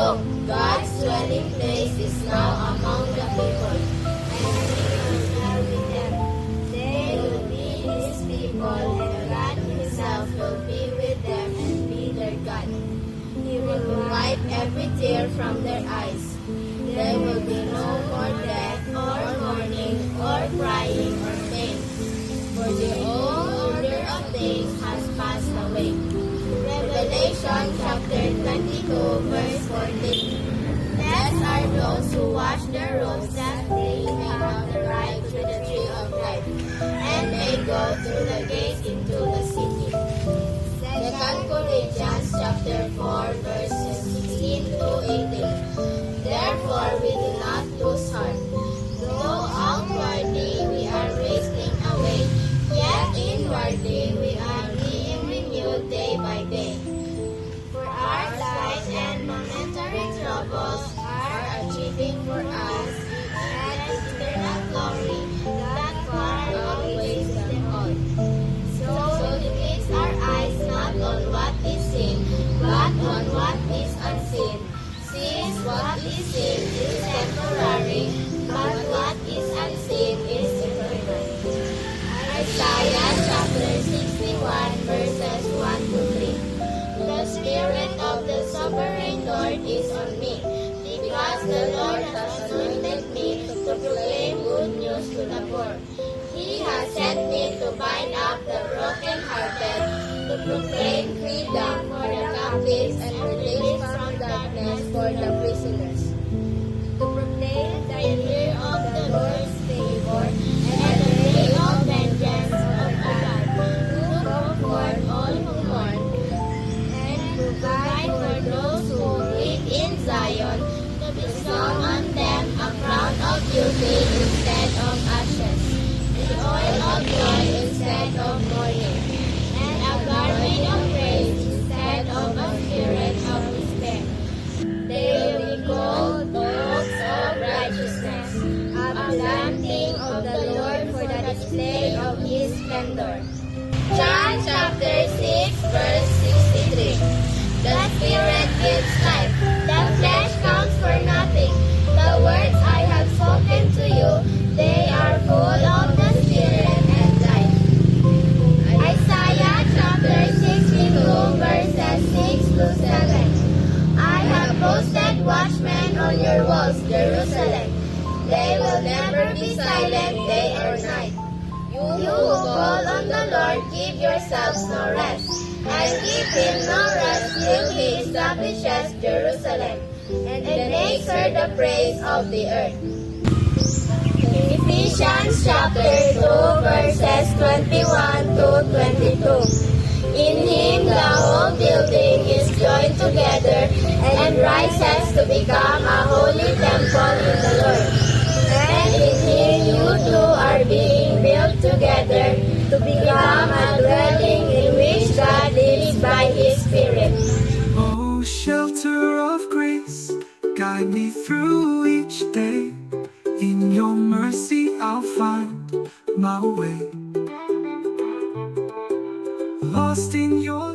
Look, God's dwelling place is now among the people, and He will dwell with them. They will be His people, and God Himself will be with them and be their God. He will wipe every tear from their eyes. There will be no more death, or mourning, or crying, or pain, for the old order of things has passed away. Revelation chapter 22, verse 14. Blessed are those who wash their robes, that they may have the right to the tree of life, and may go through the gates into the city. 2 Corinthians chapter 4, verses 16 to 18. Therefore we do not lose heart. Though outwardly we are wasting away, yet inwardly we are being renewed day by day. For our slight and momentary troubles are achieving for us an eternal glory that far outweighs them all. So we fix our eyes not on what is seen, but on what is unseen. Since what is seen is temporary, but what is unseen is eternal. Isaiah chapter 61, verses 1 to 3. The Spirit of the Sovereign Lord is on me, because the Lord has anointed me to proclaim good news to the poor. He has sent me to bind up the brokenhearted, to proclaim freedom for the captives and release from darkness for the prisoners, to proclaim the year of the Lord's favor and the day of vengeance of God, to comfort all who mourn, and provide for those who live in Zion, to bestow on them a crown of beauty instead of ashes, the oil of joy instead of mourning, and a garment of praise instead of a spirit of despair. They will be called oaks of righteousness, a planting of the Lord for the display of His splendor. John chapter 6, verse 63. The Spirit gives life, the flesh counts for nothing. The words I have spoken to you, they are full of the Spirit and life. Isaiah chapter 62, verses 6 to 7. I have posted watchmen on your walls, Jerusalem. They will never be silent day or night. You who call on the Lord, give yourselves no rest, and give Him no rest till He establishes Jerusalem, and makes her the praise of the earth. Ephesians chapter 2, verses 21 to 22. In Him the whole building is joined together and rises to become a holy temple in the Lord. And in Him you two are being built together to become a dwelling in which God lives by His Spirit. Oh, shelter of grace, guide me through each day. In your mercy I'll find my way. Lost in your